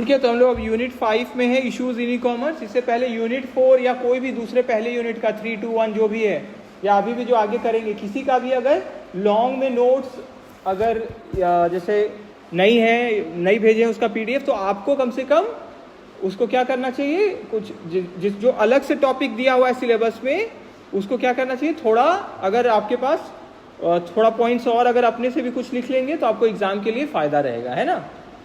ठीक है, तो हम लोग अब यूनिट 5 में है, इश्यूज इन ई कॉमर्स। इससे पहले यूनिट 4 या कोई भी दूसरे पहले यूनिट का 3, 2, 1 जो भी है, या अभी भी जो आगे करेंगे, किसी का भी अगर लॉन्ग में नोट्स अगर जैसे नहीं भेजे हैं उसका PDF, तो आपको कम से कम उसको क्या करना चाहिए, कुछ जिस जो अलग से टॉपिक दिया हुआ है सिलेबस में, उसको क्या करना चाहिए, थोड़ा अगर आपके पास थोड़ा पॉइंट्स और अगर अपने से भी कुछ लिख लेंगे तो आपको एग्जाम के लिए फ़ायदा रहेगा, है ना,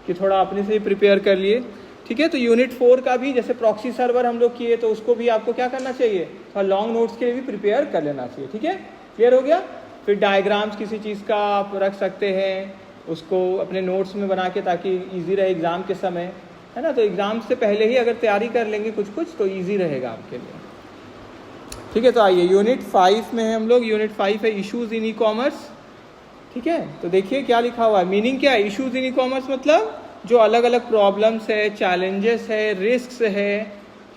कि थोड़ा अपने से ही प्रिपेयर कर लिए। ठीक है, तो यूनिट 4 का भी जैसे प्रॉक्सी सर्वर हम लोग किए, तो उसको भी आपको क्या करना चाहिए, थोड़ा लॉन्ग नोट्स के लिए भी प्रिपेयर कर लेना चाहिए। ठीक है, क्लियर हो गया। फिर डायग्राम्स किसी चीज़ का आप रख सकते हैं, उसको अपने नोट्स में बना के, ताकि ईजी रहे एग्ज़ाम के समय, है ना। तो एग्ज़ाम से पहले ही अगर तैयारी कर लेंगे कुछ तो ईजी रहेगा आपके लिए। ठीक है, तो आइए यूनिट 5 में है हम लोग। यूनिट 5 है इश्यूज इन ई कॉमर्स। ठीक है, तो देखिए क्या लिखा हुआ है, मीनिंग क्या है। इश्यूज इन ई कॉमर्स मतलब जो अलग अलग प्रॉब्लम्स है, चैलेंजेस है, रिस्क्स है,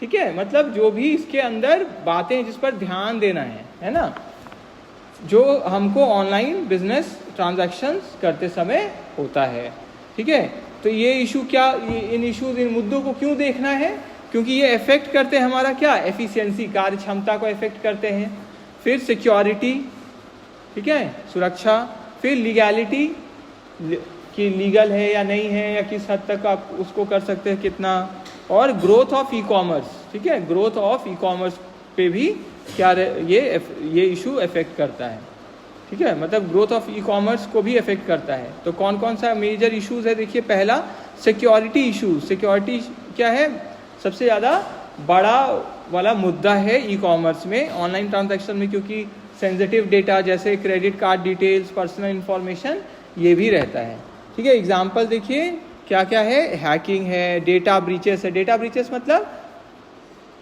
ठीक है, मतलब जो भी इसके अंदर बातें हैं जिस पर ध्यान देना है ना, जो हमको ऑनलाइन बिजनेस ट्रांजैक्शंस करते समय होता है। ठीक है, तो ये इशू क्या, इन इश्यूज, इन मुद्दों को क्यों देखना है, क्योंकि ये इफेक्ट करते हैं हमारा क्या, एफिशिएंसी, कार्य क्षमता को इफेक्ट करते हैं। फिर सिक्योरिटी, ठीक है, सुरक्षा। फिर लीगैलिटी, कि लीगल है या नहीं है, या किस हद तक आप उसको कर सकते हैं, कितना। और ग्रोथ ऑफ ई कॉमर्स, ठीक है, ग्रोथ ऑफ ई कॉमर्स पे भी क्या ये इशू इफेक्ट करता है। ठीक है, मतलब ग्रोथ ऑफ ई कॉमर्स को भी इफेक्ट करता है। तो कौन कौन सा मेजर इश्यूज है, देखिए। पहला सिक्योरिटी इशू। सिक्योरिटी क्या है, सबसे ज़्यादा बड़ा वाला मुद्दा है ई कॉमर्स में, ऑनलाइन ट्रांजैक्शन में, क्योंकि सेंसिटिव डेटा जैसे credit card details, personal information, ये भी रहता है। ठीक है, एग्जाम्पल देखिए क्या क्या है, हैकिंग है, डेटा ब्रीचेस है। डेटा ब्रीचेस मतलब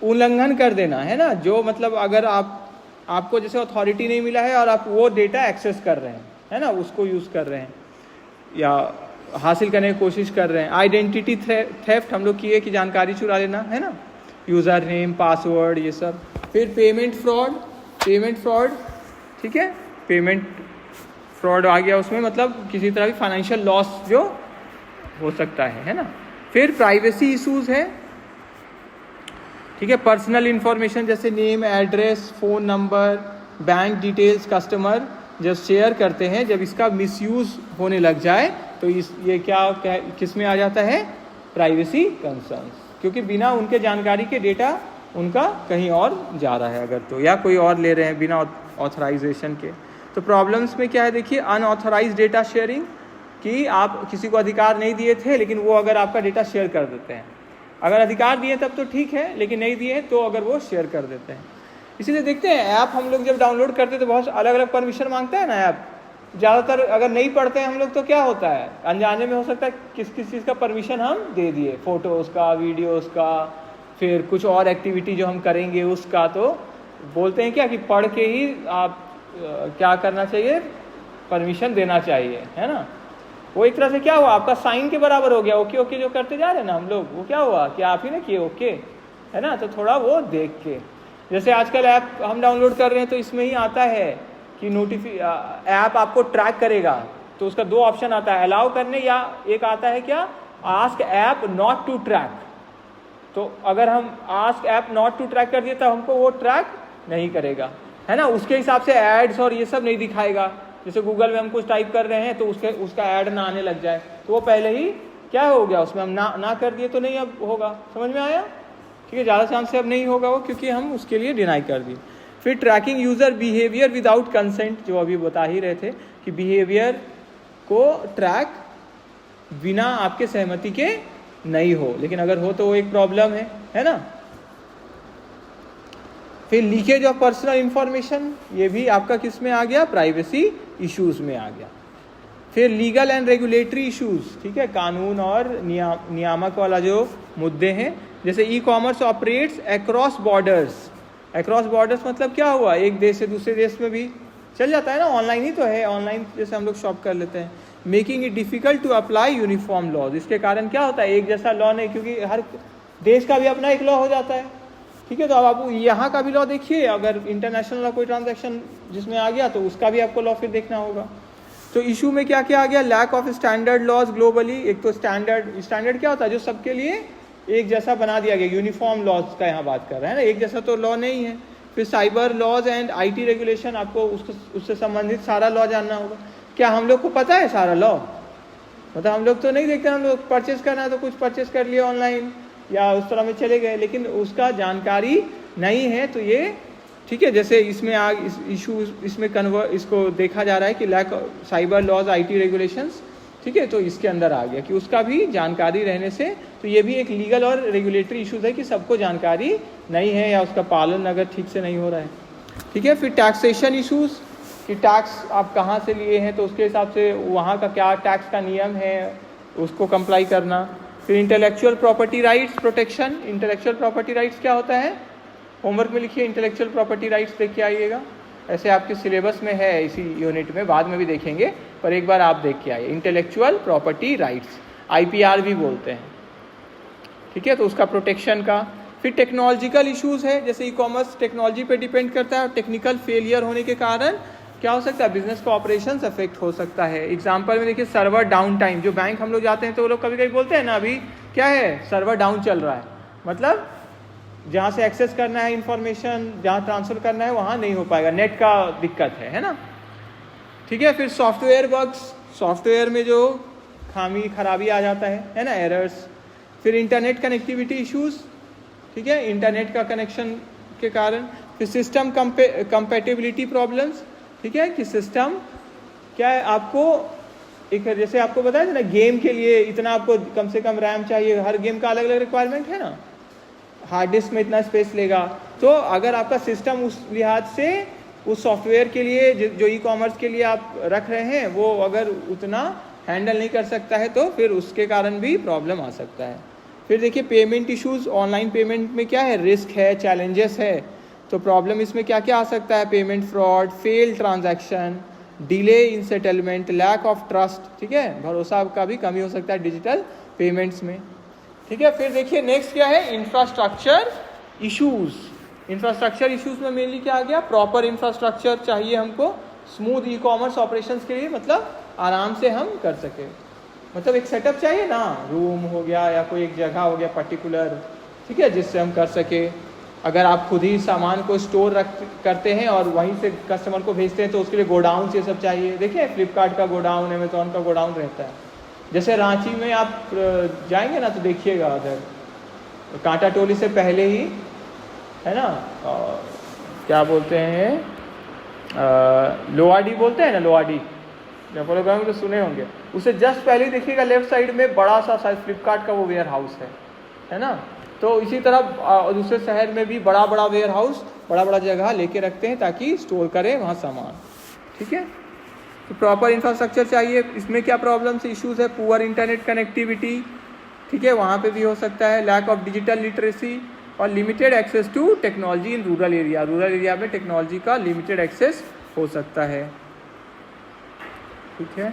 उल्लंघन कर देना, है ना, जो मतलब अगर आपको जैसे अथॉरिटी नहीं मिला है और आप वो डेटा एक्सेस कर रहे हैं, है ना, उसको यूज़ कर रहे हैं या हासिल करने की कोशिश कर रहे हैं। आइडेंटिटी थेफ्ट हम लोग किए, कि जानकारी चुरा लेना, है ना, यूज़र नेम, पासवर्ड, ये सब। फिर पेमेंट फ्रॉड, ठीक है, पेमेंट फ्रॉड आ गया उसमें, मतलब किसी तरह की फाइनेंशियल लॉस जो हो सकता है ना। फिर प्राइवेसी इश्यूज है, ठीक है, पर्सनल इंफॉर्मेशन जैसे name, address, phone number, bank details, customer जब शेयर करते हैं, जब इसका मिसयूज़ होने लग जाए तो ये क्या किस में आ जाता है, प्राइवेसी कंसर्न्स, क्योंकि बिना उनके जानकारी के डेटा उनका कहीं और जा रहा है अगर तो, या कोई और ले रहे हैं बिना ऑथराइजेशन के। तो प्रॉब्लम्स में क्या है, देखिए, अनऑथराइज डेटा शेयरिंग, कि आप किसी को अधिकार नहीं दिए थे लेकिन वो अगर आपका डेटा शेयर कर देते हैं। अगर अधिकार दिए तब तो ठीक है, लेकिन नहीं दिए तो अगर वो शेयर कर देते हैं। इसीलिए देखते हैं ऐप हम लोग जब डाउनलोड करते हैं तो बहुत अलग अलग परमिशन मांगता है ना ऐप। ज़्यादातर अगर नहीं पढ़ते हैं हम लोग तो क्या होता है, अनजाने में हो सकता है किस किस चीज़ का परमिशन हम दे दिए, फ़ोटोज़ का, वीडियोज़ का, फिर कुछ और एक्टिविटी जो हम करेंगे उसका। तो बोलते हैं क्या कि पढ़ के ही आप क्या करना चाहिए, परमिशन देना चाहिए, है ना। वो एक तरह से क्या हुआ, आपका साइन के बराबर हो गया। ओके ओके जो करते जा रहे हैं ना हम लोग, वो क्या हुआ कि आप ही ने किए ओके, है ना। तो थोड़ा वो देख के, जैसे आजकल ऐप हम डाउनलोड कर रहे हैं तो इसमें ही आता है कि ऐप आपको ट्रैक करेगा, तो उसका 2 ऑप्शन आता है, अलाउ करने, या एक आता है क्या, ask app not to track. तो अगर हम ask app not to track कर दिए तो हमको वो ट्रैक नहीं करेगा, है ना। उसके हिसाब से एड्स और ये सब नहीं दिखाएगा। जैसे गूगल में हम कुछ टाइप कर रहे हैं तो उसका ऐड ना आने लग जाए, तो वो पहले ही क्या हो गया, उसमें हम ना कर दिए तो नहीं अब होगा। समझ में आया, ठीक है। ज़्यादा चांस से अब नहीं होगा वो, क्योंकि हम उसके लिए डिनाई कर दिए। फिर tracking user behaviour without consent, जो अभी बता ही रहे थे कि बिहेवियर को ट्रैक बिना आपके सहमति के नहीं हो, लेकिन अगर हो तो वो एक प्रॉब्लम है ना। फिर लीकेज ऑफ पर्सनल इंफॉर्मेशन, ये भी आपका किस में आ गया, प्राइवेसी इश्यूज में आ गया। फिर लीगल एंड रेगुलेटरी इश्यूज, ठीक है, कानून और नियामक वाला जो मुद्दे हैं, जैसे e commerce operates across borders. Across borders मतलब क्या हुआ, एक देश से दूसरे देश में भी चल जाता है ना, ऑनलाइन ही तो है, ऑनलाइन जैसे हम लोग शॉप कर लेते हैं। Making it difficult to apply uniform laws, इसके कारण क्या होता है, एक जैसा लॉ नहीं, क्योंकि हर देश का भी अपना एक लॉ हो जाता है, ठीक है। तो अब आप यहाँ का भी लॉ देखिए, अगर इंटरनेशनल कोई ट्रांजैक्शन जिसमें आ गया तो उसका भी आपको लॉ फिर देखना होगा। तो इशू में क्या क्या आ गया, lack of standard laws globally. एक तो स्टैंडर्ड क्या होता है, जो सबके लिए एक जैसा बना दिया गया, यूनिफॉर्म लॉज का यहाँ बात कर रहे हैं ना, एक जैसा तो लॉ नहीं है। फिर cyber laws and IT regulation, आपको उससे संबंधित सारा लॉ जानना होगा। क्या हम लोग को पता है सारा लॉ? मतलब हम लोग तो नहीं देखते, हम लोग परचेज करना है तो कुछ परचेज कर लिया ऑनलाइन या उस तरह में चले गए, लेकिन उसका जानकारी नहीं है। तो ये ठीक है, जैसे इसमें इशू इसमें इसको देखा जा रहा है कि lack cyber laws IT regulations, ठीक है, तो इसके अंदर आ गया कि उसका भी जानकारी रहने से, तो ये भी एक लीगल और रेगुलेटरी इशूज है कि सबको जानकारी नहीं है या उसका पालन अगर ठीक से नहीं हो रहा है, ठीक है। फिर टैक्सेशन इशूज़ कि टैक्स आप कहाँ से लिए हैं, तो उसके हिसाब से वहाँ का क्या टैक्स का नियम है उसको कंप्लाई करना। फिर intellectual property rights protection. Intellectual property rights क्या होता है, होमवर्क में लिखिए इंटेलेक्चुअल प्रॉपर्टी राइट्स देख के आइएगा। ऐसे आपके सिलेबस में है, इसी यूनिट में, बाद में भी देखेंगे, पर एक बार आप देख के आइए। इंटेलेक्चुअल प्रॉपर्टी राइट्स IPR भी बोलते हैं, ठीक है, तो उसका प्रोटेक्शन का। फिर टेक्नोलॉजिकल इश्यूज़ है, जैसे ई-कॉमर्स टेक्नोलॉजी पे डिपेंड करता है और टेक्निकल फेलियर होने के कारण क्या हो सकता है, बिजनेस का ऑपरेशंस अफेक्ट हो सकता है। एग्जांपल में देखिए सर्वर डाउन टाइम, जो बैंक हम लोग जाते हैं तो वो लोग कभी कभी बोलते हैं ना, अभी क्या है सर्वर डाउन चल रहा है, मतलब जहाँ से एक्सेस करना है इंफॉर्मेशन, जहाँ ट्रांसफ़र करना है वहाँ नहीं हो पाएगा, नेट का दिक्कत है ना, ठीक है। फिर सॉफ्टवेयर बग्स, सॉफ्टवेयर में जो खराबी आ जाता है ना, एरर्स। फिर इंटरनेट कनेक्टिविटी इश्यूज़, ठीक है, इंटरनेट का कनेक्शन के कारण। फिर सिस्टम कंपेटिबिलिटी प्रॉब्लम्स, ठीक है, कि सिस्टम क्या है, आपको एक जैसे आपको बताया था ना, गेम के लिए इतना आपको कम से कम रैम चाहिए, हर गेम का अलग अलग रिक्वायरमेंट है ना, हार्ड डिस्क में इतना स्पेस लेगा। तो अगर आपका सिस्टम उस लिहाज से उस सॉफ्टवेयर के लिए जो ई-कॉमर्स के लिए आप रख रहे हैं वो अगर उतना हैंडल नहीं कर सकता है, तो फिर उसके कारण भी प्रॉब्लम आ सकता है। फिर देखिए पेमेंट इश्यूज़, ऑनलाइन पेमेंट में क्या है, रिस्क है, चैलेंजेस है, तो प्रॉब्लम इसमें क्या क्या आ सकता है, payment fraud, fail transaction, delay in settlement, lack of trust, ठीक है, भरोसा का भी कमी हो सकता है डिजिटल पेमेंट्स में, ठीक है। फिर देखिए नेक्स्ट क्या है, इंफ्रास्ट्रक्चर इश्यूज़। इंफ्रास्ट्रक्चर इश्यूज़ में मेनली क्या आ गया, प्रॉपर इंफ्रास्ट्रक्चर चाहिए हमको स्मूथ ई-कॉमर्स ऑपरेशंस के लिए, मतलब आराम से हम कर सके, मतलब एक सेटअप चाहिए ना, रूम हो गया या कोई एक जगह हो गया पर्टिकुलर, ठीक है, जिससे हम कर सके। अगर आप खुद ही सामान को स्टोर करते हैं और वहीं से कस्टमर को भेजते हैं तो उसके लिए गोडाउन ये सब चाहिए। देखिए फ्लिपकार्ट का गोडाउन, अमेजोन का गोडाउन रहता है। जैसे रांची में आप जाएंगे ना तो देखिएगा उधर कांटा टोली से पहले ही है ना, क्या बोलते हैं, लोहाडी बोलते हैं ना, लोहाडी जब लोग तो सुने होंगे, उससे जस्ट पहले ही देखिएगा लेफ्ट साइड में बड़ा सा शायद फ्लिपकार्ट का वो वेयर हाउस है ना। तो इसी तरह दूसरे शहर में भी बड़ा बड़ा वेयर हाउस, बड़ा बड़ा जगह लेके रखते हैं ताकि स्टोर करें वहाँ सामान, ठीक है। तो प्रॉपर इंफ्रास्ट्रक्चर चाहिए। इसमें क्या प्रॉब्लम्स इश्यूज़ है, पुअर इंटरनेट कनेक्टिविटी, ठीक है, वहाँ पे भी हो सकता है, लैक ऑफ डिजिटल लिटरेसी और limited access to technology in rural area. Rural area में टेक्नोलॉजी का लिमिटेड एक्सेस हो सकता है, ठीक है।